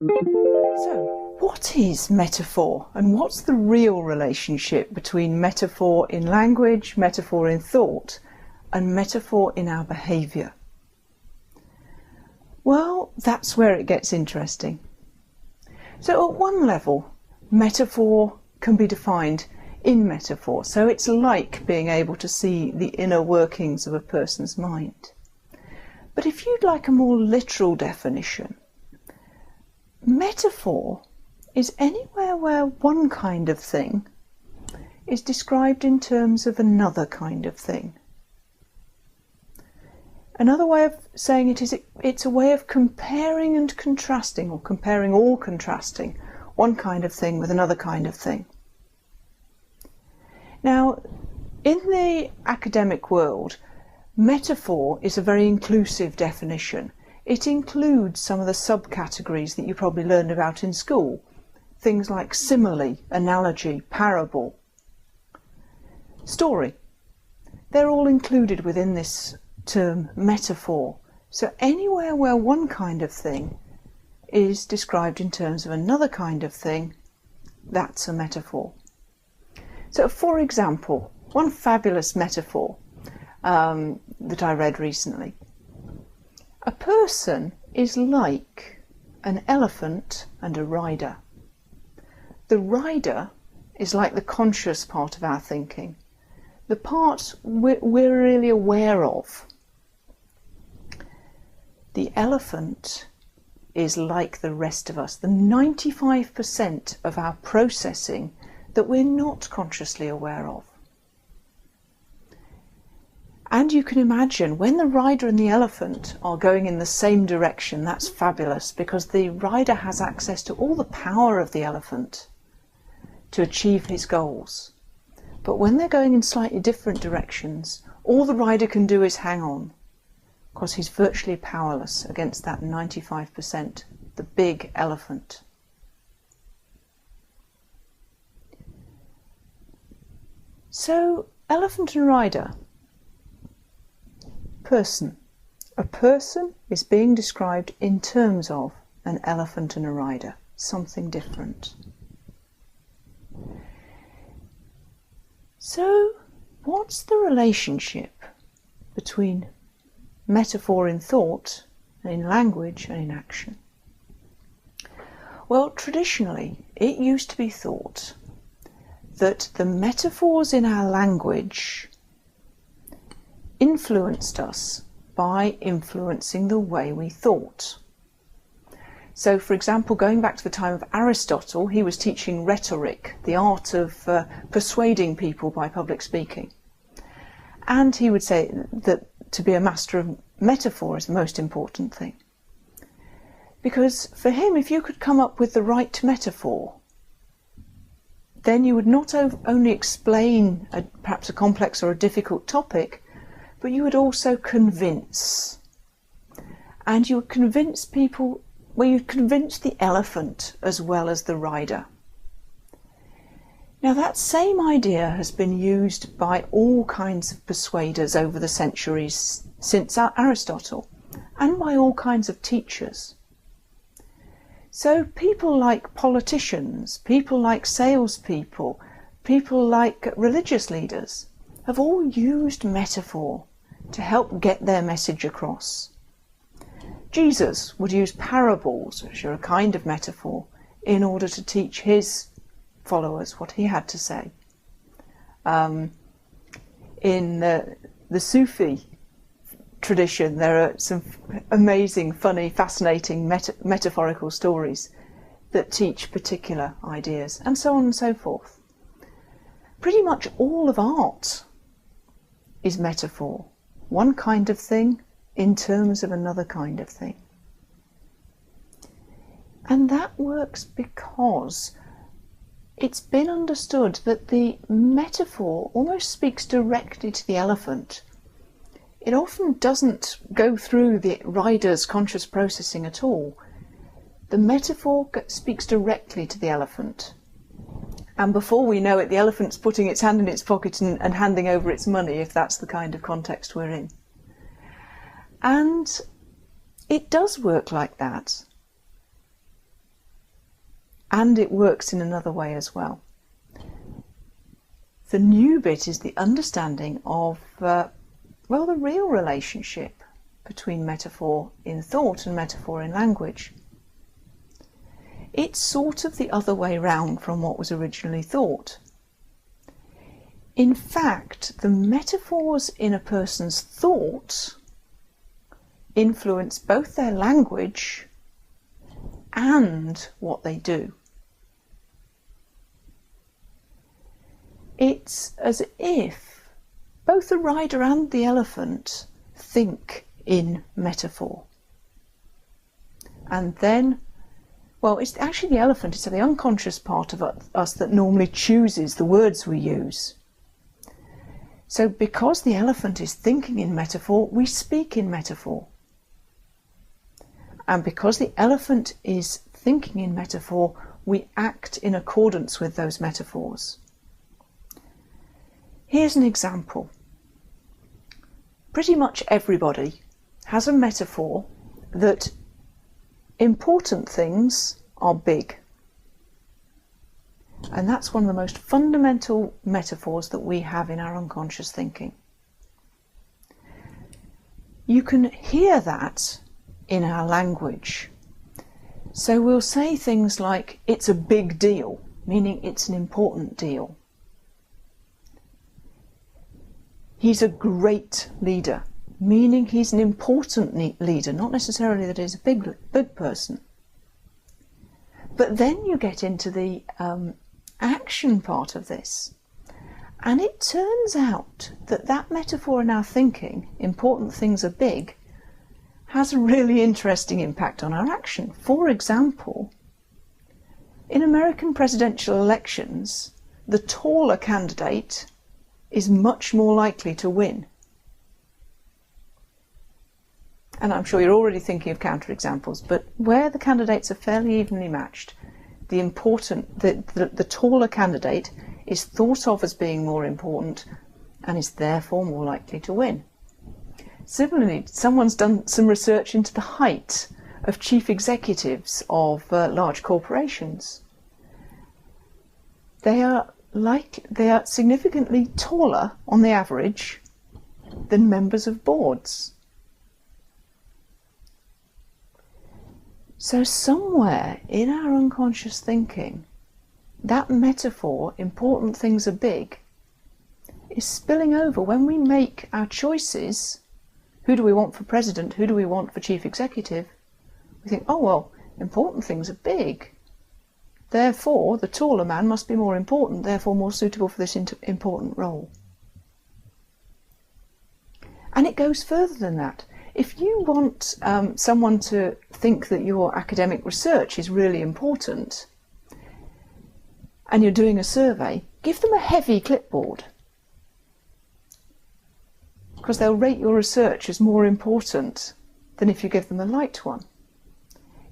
So, what is metaphor, and what's the real relationship between metaphor in language, metaphor in thought, and metaphor in our behaviour? Well, that's where it gets interesting. So at one level, metaphor can be defined in metaphor, so it's like being able to see the inner workings of a person's mind. But if you'd like a more literal definition, metaphor is anywhere where one kind of thing is described in terms of another kind of thing. Another way of saying it is it's a way of comparing and contrasting, or comparing or contrasting one kind of thing with another kind of thing. Now, in the academic world, metaphor is a very inclusive definition. It includes some of the subcategories that you probably learned about in school. Things like simile, analogy, parable, story. They're all included within this term metaphor. So anywhere where one kind of thing is described in terms of another kind of thing, that's a metaphor. So for example, one fabulous metaphor that I read recently. A person is like an elephant and a rider. The rider is like the conscious part of our thinking, the part we're really aware of. The elephant is like the rest of us, the 95% of our processing that we're not consciously aware of. And you can imagine when the rider and the elephant are going in the same direction, that's fabulous, because the rider has access to all the power of the elephant to achieve his goals. But when they're going in slightly different directions, all the rider can do is hang on, because he's virtually powerless against that 95%, the big elephant. So, elephant and rider. Person. A person is being described in terms of an elephant and a rider, something different. So, what's the relationship between metaphor in thought, and in language, and in action? Well, traditionally, it used to be thought that the metaphors in our language influenced us by influencing the way we thought. So, for example, going back to the time of Aristotle, he was teaching rhetoric, the art of persuading people by public speaking. And he would say that to be a master of metaphor is the most important thing. Because for him, if you could come up with the right metaphor, then you would not only explain perhaps a complex or a difficult topic, but you would also convince. And you would convince people, well, you'd convince the elephant as well as the rider. Now that same idea has been used by all kinds of persuaders over the centuries since Aristotle, and by all kinds of teachers. So people like politicians, people like salespeople, people like religious leaders have all used metaphor to help get their message across. Jesus would use parables, which are a kind of metaphor, in order to teach his followers what he had to say. In the Sufi tradition, there are some amazing, funny, fascinating metaphorical stories that teach particular ideas, and so on and so forth. Pretty much all of art is metaphor, one kind of thing in terms of another kind of thing. And that works because it's been understood that the metaphor almost speaks directly to the elephant. It often doesn't go through the rider's conscious processing at all. The metaphor speaks directly to the elephant. And before we know it, the elephant's putting its hand in its pocket and handing over its money, if that's the kind of context we're in. And it does work like that. and it works in another way as well. The new bit is the understanding of, the real relationship between metaphor in thought and metaphor in language. It's sort of the other way round from what was originally thought. In fact, the metaphors in a person's thought influence both their language and what they do. It's as if both the rider and the elephant think in metaphor. And then, it's actually the elephant, it's the unconscious part of us that normally chooses the words we use. So because the elephant is thinking in metaphor, we speak in metaphor. And because the elephant is thinking in metaphor, we act in accordance with those metaphors. Here's an example. Pretty much everybody has a metaphor that important things are big. And that's one of the most fundamental metaphors that we have in our unconscious thinking. You can hear that in our language. So we'll say things like, it's a big deal, meaning it's an important deal. He's a great leader, meaning he's an important leader, not necessarily that he's a big person. But then you get into the action part of this, and it turns out that that metaphor in our thinking, important things are big, has a really interesting impact on our action. For example, in American presidential elections, the taller candidate is much more likely to win. And I'm sure you're already thinking of counterexamples, but where the candidates are fairly evenly matched, the taller candidate is thought of as being more important and is therefore more likely to win. Similarly, someone's done some research into the height of chief executives of large corporations. They are significantly taller on the average than members of boards. So somewhere in our unconscious thinking, that metaphor, important things are big, is spilling over when we make our choices. Who do we want for president? Who do we want for chief executive? We think, important things are big. Therefore, the taller man must be more important, therefore more suitable for this important role. And it goes further than that. If you want someone to think that your academic research is really important, and you're doing a survey, give them a heavy clipboard, because they'll rate your research as more important than if you give them a light one.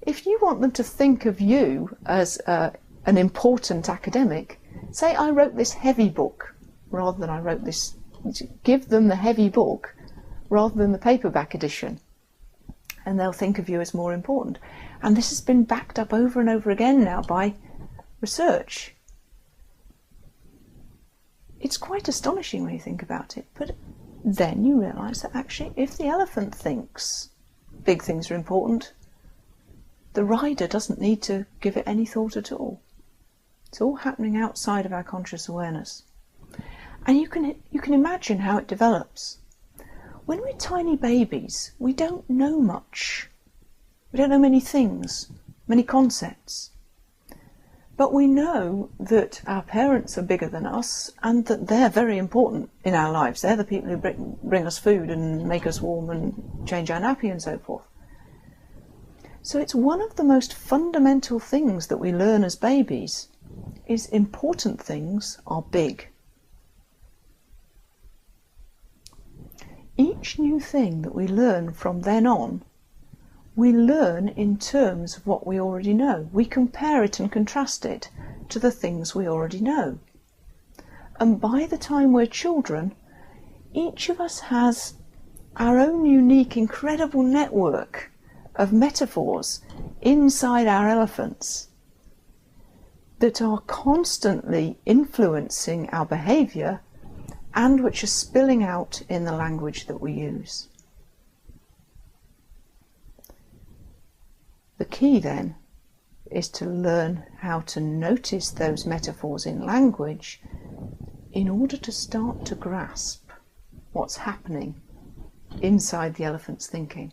If you want them to think of you as an important academic, say, I wrote this heavy book, rather than I wrote this, give them the heavy book rather than the paperback edition, and they'll think of you as more important. And this has been backed up over and over again now by research. It's quite astonishing when you think about it, but then you realise that actually if the elephant thinks big things are important, the rider doesn't need to give it any thought at all. It's all happening outside of our conscious awareness. And you can imagine how it develops. When we're tiny babies, we don't know much. We don't know many things, many concepts. But we know that our parents are bigger than us and that they're very important in our lives. They're the people who bring us food and make us warm and change our nappy and so forth. So it's one of the most fundamental things that we learn as babies, is important things are big. Each new thing that we learn from then on, we learn in terms of what we already know. We compare it and contrast it to the things we already know. And by the time we're children, each of us has our own unique, incredible network of metaphors inside our elephants. that are constantly influencing our behaviour and which are spilling out in the language that we use. The key then is to learn how to notice those metaphors in language in order to start to grasp what's happening inside the elephant's thinking.